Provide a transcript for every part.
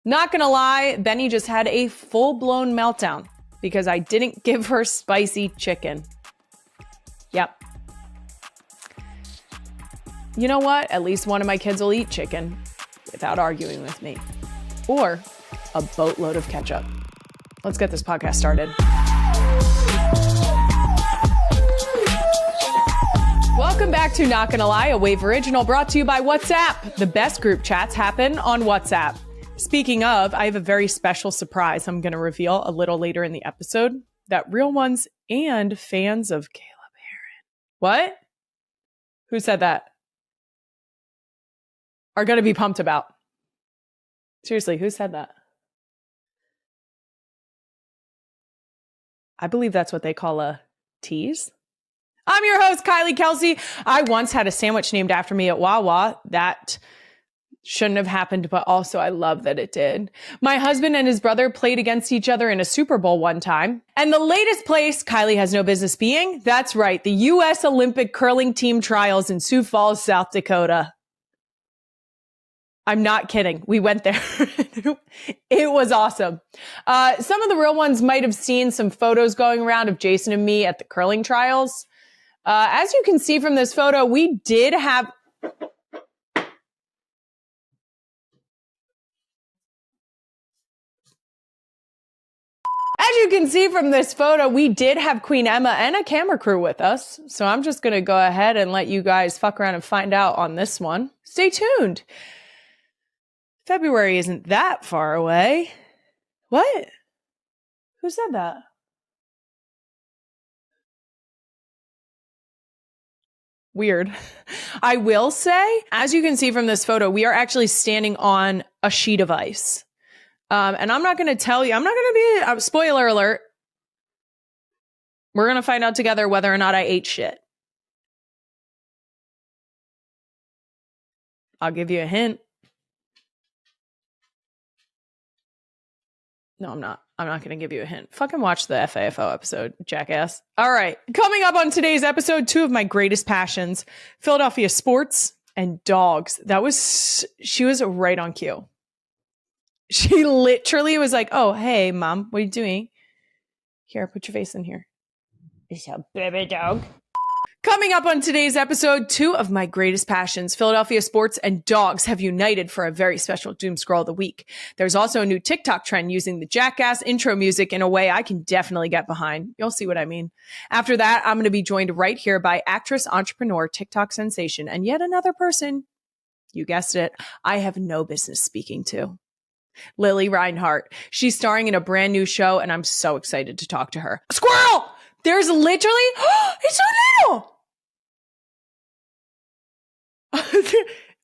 Not gonna lie, Benny just had a full-blown meltdown because I didn't give her spicy chicken. Yep. You know what? At least one of my kids will eat chicken without arguing with me. Or a boatload of ketchup. Let's get this podcast started. Welcome back to Not Gonna Lie, a Wave original brought to you by WhatsApp. The best group chats happen on WhatsApp. Speaking of, I have a very special surprise I'm going to reveal a little later in the episode that real ones and fans of Caleb Heron. What? Who said that? Are going to be pumped about. Seriously, who said that? I believe that's what they call a tease. I'm your host, Kylie Kelce. I once had a sandwich named after me at Wawa. That shouldn't have happened, but also I love that it did. My husband and his brother played against each other in a Super Bowl one time. And the latest place Kylie has no business being, that's right, the U.S. Olympic curling team trials in Sioux Falls, South Dakota. I'm not kidding. We went there. It was awesome. Some of the real ones might have seen some photos going around of Jason and me at the curling trials. As you can see from this photo, we did have... As you can see from this photo, we did have Queen Emma and a camera crew with us. So I'm just going to go ahead and let you guys fuck around and find out on this one. Stay tuned. February isn't that far away. What? Who said that? Weird. I will say, as you can see from this photo, we are actually standing on a sheet of ice. And I'm not going to tell you, I'm not going to be, spoiler alert. We're going to find out together whether or not I ate shit. I'll give you a hint. No, I'm not. I'm not going to give you a hint. Fucking watch the FAFO episode, jackass. All right. Coming up on today's episode, two of my greatest passions, Philadelphia sports and dogs. She was right on cue. She literally was like, oh, hey, mom, what are you doing? Here, put your face in here. It's a baby dog. Coming up on today's episode, two of my greatest passions, Philadelphia sports and dogs, have united for a very special Doom Scroll of the Week. There's also a new TikTok trend using the Jackass intro music in a way I can definitely get behind. You'll see what I mean. After that, I'm going to be joined right here by actress, entrepreneur, TikTok sensation, and yet another person, you guessed it, I have no business speaking to. Lily Reinhart. She's starring in a brand new show, and I'm so excited to talk to her. Squirrel! There's literally... it's so little!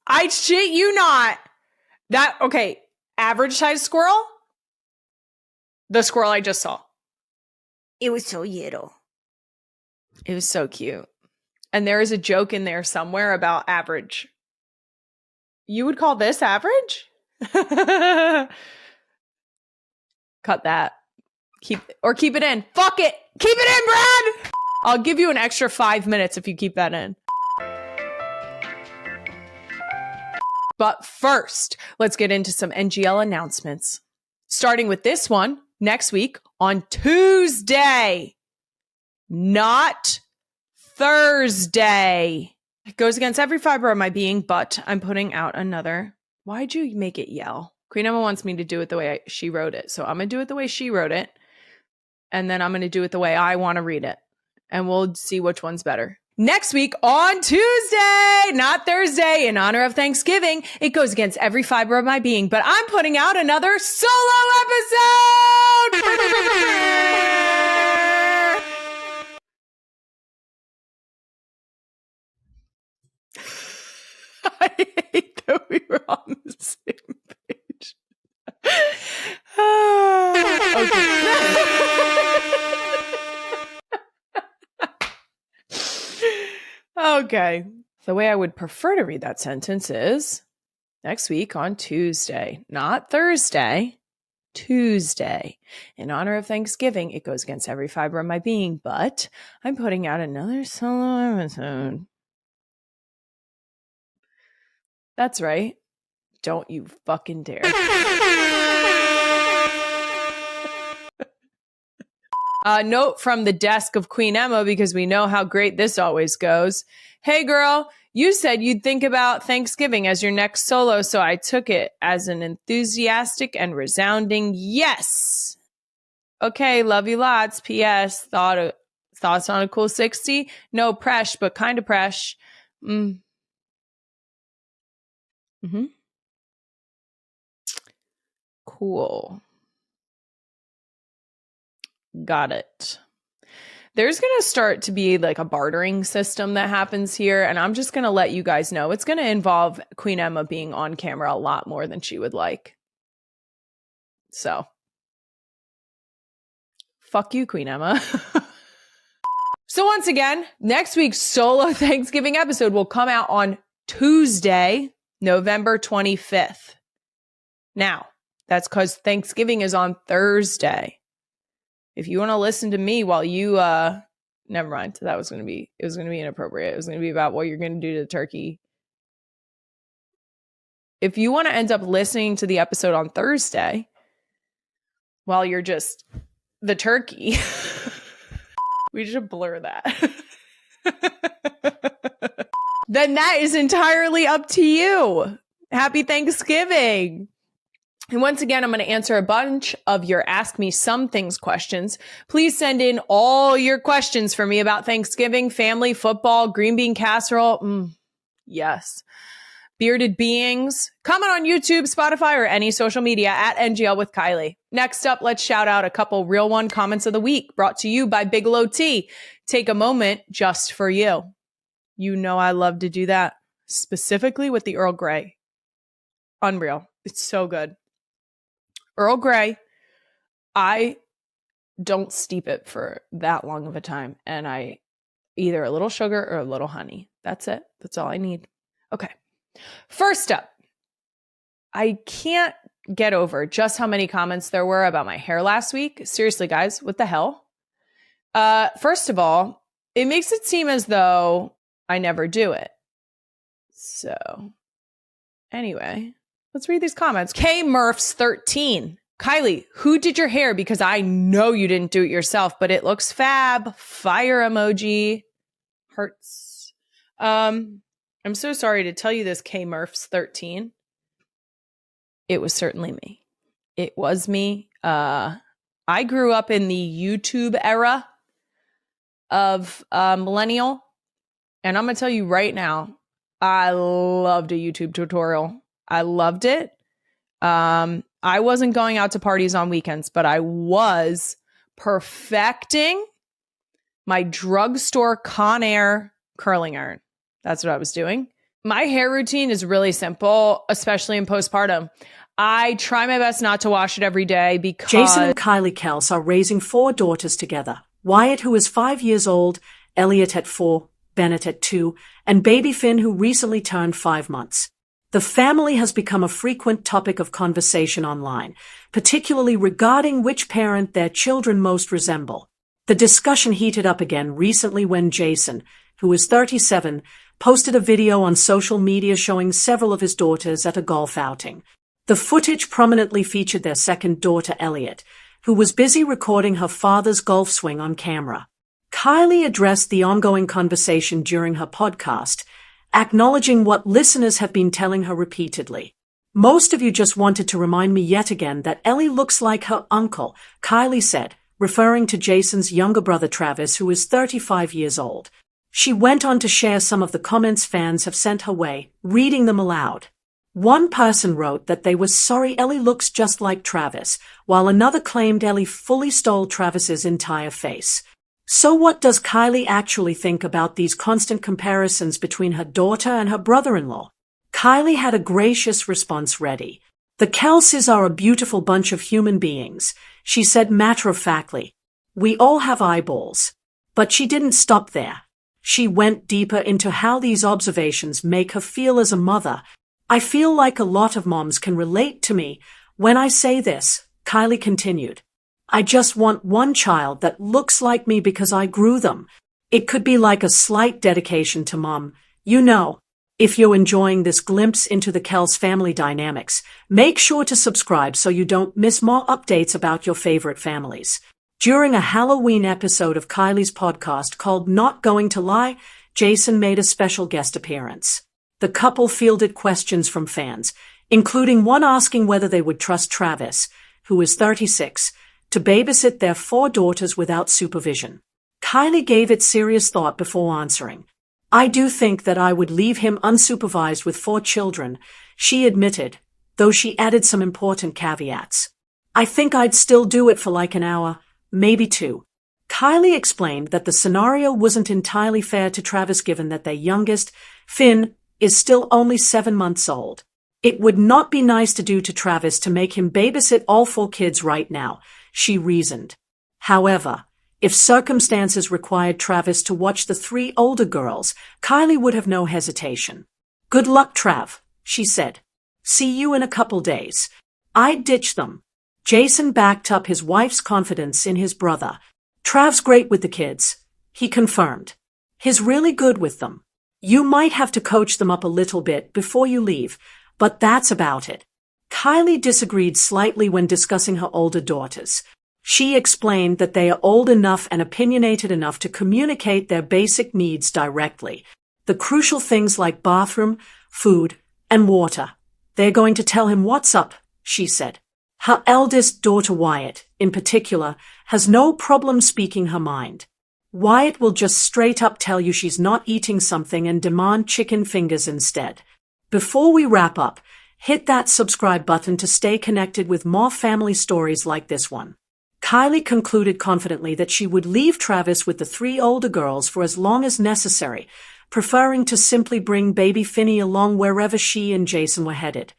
I shit you not. Okay, average size squirrel? The squirrel I just saw. It was so little. It was so cute. And there is a joke in there somewhere about average. You would call this average? Cut that. Keep it in. Fuck it. Keep it in, Brad. I'll give you an extra 5 minutes if you keep that in. But first, let's get into some NGL announcements. Starting with this one, next week on Tuesday, not Thursday. It goes against every fiber of my being, but I'm putting out another... Why'd you make it yell? Queen Emma wants me to do it the way she wrote it. So I'm going to do it the way she wrote it. And then I'm going to do it the way I want to read it. And we'll see which one's better. Next week on Tuesday, not Thursday, in honor of Thanksgiving, it goes against every fiber of my being. But I'm putting out another solo episode! I hate that we were on the same page. Okay. The way I would prefer to read that sentence is next week on Tuesday, not Thursday, Tuesday. In honor of Thanksgiving, it goes against every fiber of my being, but I'm putting out another solo episode. That's right. Don't you fucking dare. Note from the desk of Queen Emma, because we know how great this always goes. Hey, girl, you said you'd think about Thanksgiving as your next solo, so I took it as an enthusiastic and resounding yes. Okay, love you lots. P.S. Thoughts on a cool 60? No presh, but kind of presh. Cool. Got it. There's going to start to be like a bartering system that happens here. And I'm just going to let you guys know it's going to involve Queen Emma being on camera a lot more than she would like. So, fuck you, Queen Emma. So once again, next week's solo Thanksgiving episode will come out on Tuesday, November 25th. Now, that's because Thanksgiving is on Thursday. If you want to listen to me while you, never mind. It was going to be inappropriate. It was going to be about what you're going to do to the turkey. If you want to end up listening to the episode on Thursday while you're just the turkey, we should blur that. Then that is entirely up to you. Happy Thanksgiving. And once again, I'm going to answer a bunch of your Ask Me Some Things questions. Please send in all your questions for me about Thanksgiving, family, football, green bean casserole. Yes. Bearded beings. Comment on YouTube, Spotify, or any social media at NGL with Kylie. Next up, let's shout out a couple Real One comments of the week brought to you by Bigelow Tea. Take a moment just for you. You know I love to do that, specifically with the Earl Grey. Unreal. It's so good. Earl Grey, I don't steep it for that long of a time. And I either a little sugar or a little honey. That's it. That's all I need. Okay. First up, I can't get over just how many comments there were about my hair last week. Seriously, guys, what the hell? First of all, it makes it seem as though I never do it. So anyway, let's read these comments. K Murphs 13. Kylie, who did your hair? Because I know you didn't do it yourself, but it looks fab. Fire emoji. Hearts. I'm so sorry to tell you this, K Murphs 13. It was certainly me. It was me. I grew up in the YouTube era of millennial. And I'm going to tell you right now, I loved a YouTube tutorial. I loved it. I wasn't going out to parties on weekends, but I was perfecting my drugstore Conair curling iron. That's what I was doing. My hair routine is really simple, especially in postpartum. I try my best not to wash it every day because Jason and Kylie Kelce are raising 4 daughters together. Wyatt, who is 5 years old, Elliot at 4, Bennett at 2, and baby Finn, who recently turned 5 months. The family has become a frequent topic of conversation online, particularly regarding which parent their children most resemble. The discussion heated up again recently when Jason, who is 37, posted a video on social media showing several of his daughters at a golf outing. The footage prominently featured their second daughter, Elliot, who was busy recording her father's golf swing on camera. Kylie addressed the ongoing conversation during her podcast, acknowledging what listeners have been telling her repeatedly. Most of you just wanted to remind me yet again that Ellie looks like her uncle, Kylie said, referring to Jason's younger brother Travis, who is 35 years old. She went on to share some of the comments fans have sent her way, reading them aloud. One person wrote that they were sorry Ellie looks just like Travis, while another claimed Ellie fully stole Travis's entire face. So what does Kylie actually think about these constant comparisons between her daughter and her brother-in-law? Kylie had a gracious response ready. The Kelces are a beautiful bunch of human beings, she said matter-of-factly. We all have eyeballs. But she didn't stop there. She went deeper into how these observations make her feel as a mother. I feel like a lot of moms can relate to me when I say this, Kylie continued. I just want one child that looks like me because I grew them. It could be like a slight dedication to mom. You know, if you're enjoying this glimpse into the Kelce family dynamics, make sure to subscribe so you don't miss more updates about your favorite families. During a Halloween episode of Kylie's podcast called Not Going to Lie, Jason made a special guest appearance. The couple fielded questions from fans, including one asking whether they would trust Travis, who is 36, to babysit their 4 daughters without supervision. Kylie gave it serious thought before answering. "I do think that I would leave him unsupervised with 4 children," she admitted, though she added some important caveats. "I think I'd still do it for like an hour, maybe 2. Kylie explained that the scenario wasn't entirely fair to Travis given that their youngest, Finn, is still only 7 months old. It would not be nice to do to Travis to make him babysit all 4 kids right now, she reasoned. However, if circumstances required Travis to watch the 3 older girls, Kylie would have no hesitation. "Good luck, Trav," she said. "See you in a couple days." "I'd ditch them." Jason backed up his wife's confidence in his brother. "Trav's great with the kids," he confirmed. "He's really good with them. You might have to coach them up a little bit before you leave, but that's about it." Kylie disagreed slightly when discussing her older daughters. She explained that they are old enough and opinionated enough to communicate their basic needs directly. The crucial things like bathroom, food, and water. "They're going to tell him what's up," she said. Her eldest daughter Wyatt, in particular, has no problem speaking her mind. Wyatt will just straight up tell you she's not eating something and demand chicken fingers instead. Before we wrap up, hit that subscribe button to stay connected with more family stories like this one. Kylie concluded confidently that she would leave Travis with the 3 older girls for as long as necessary, preferring to simply bring baby Finney along wherever she and Jason were headed.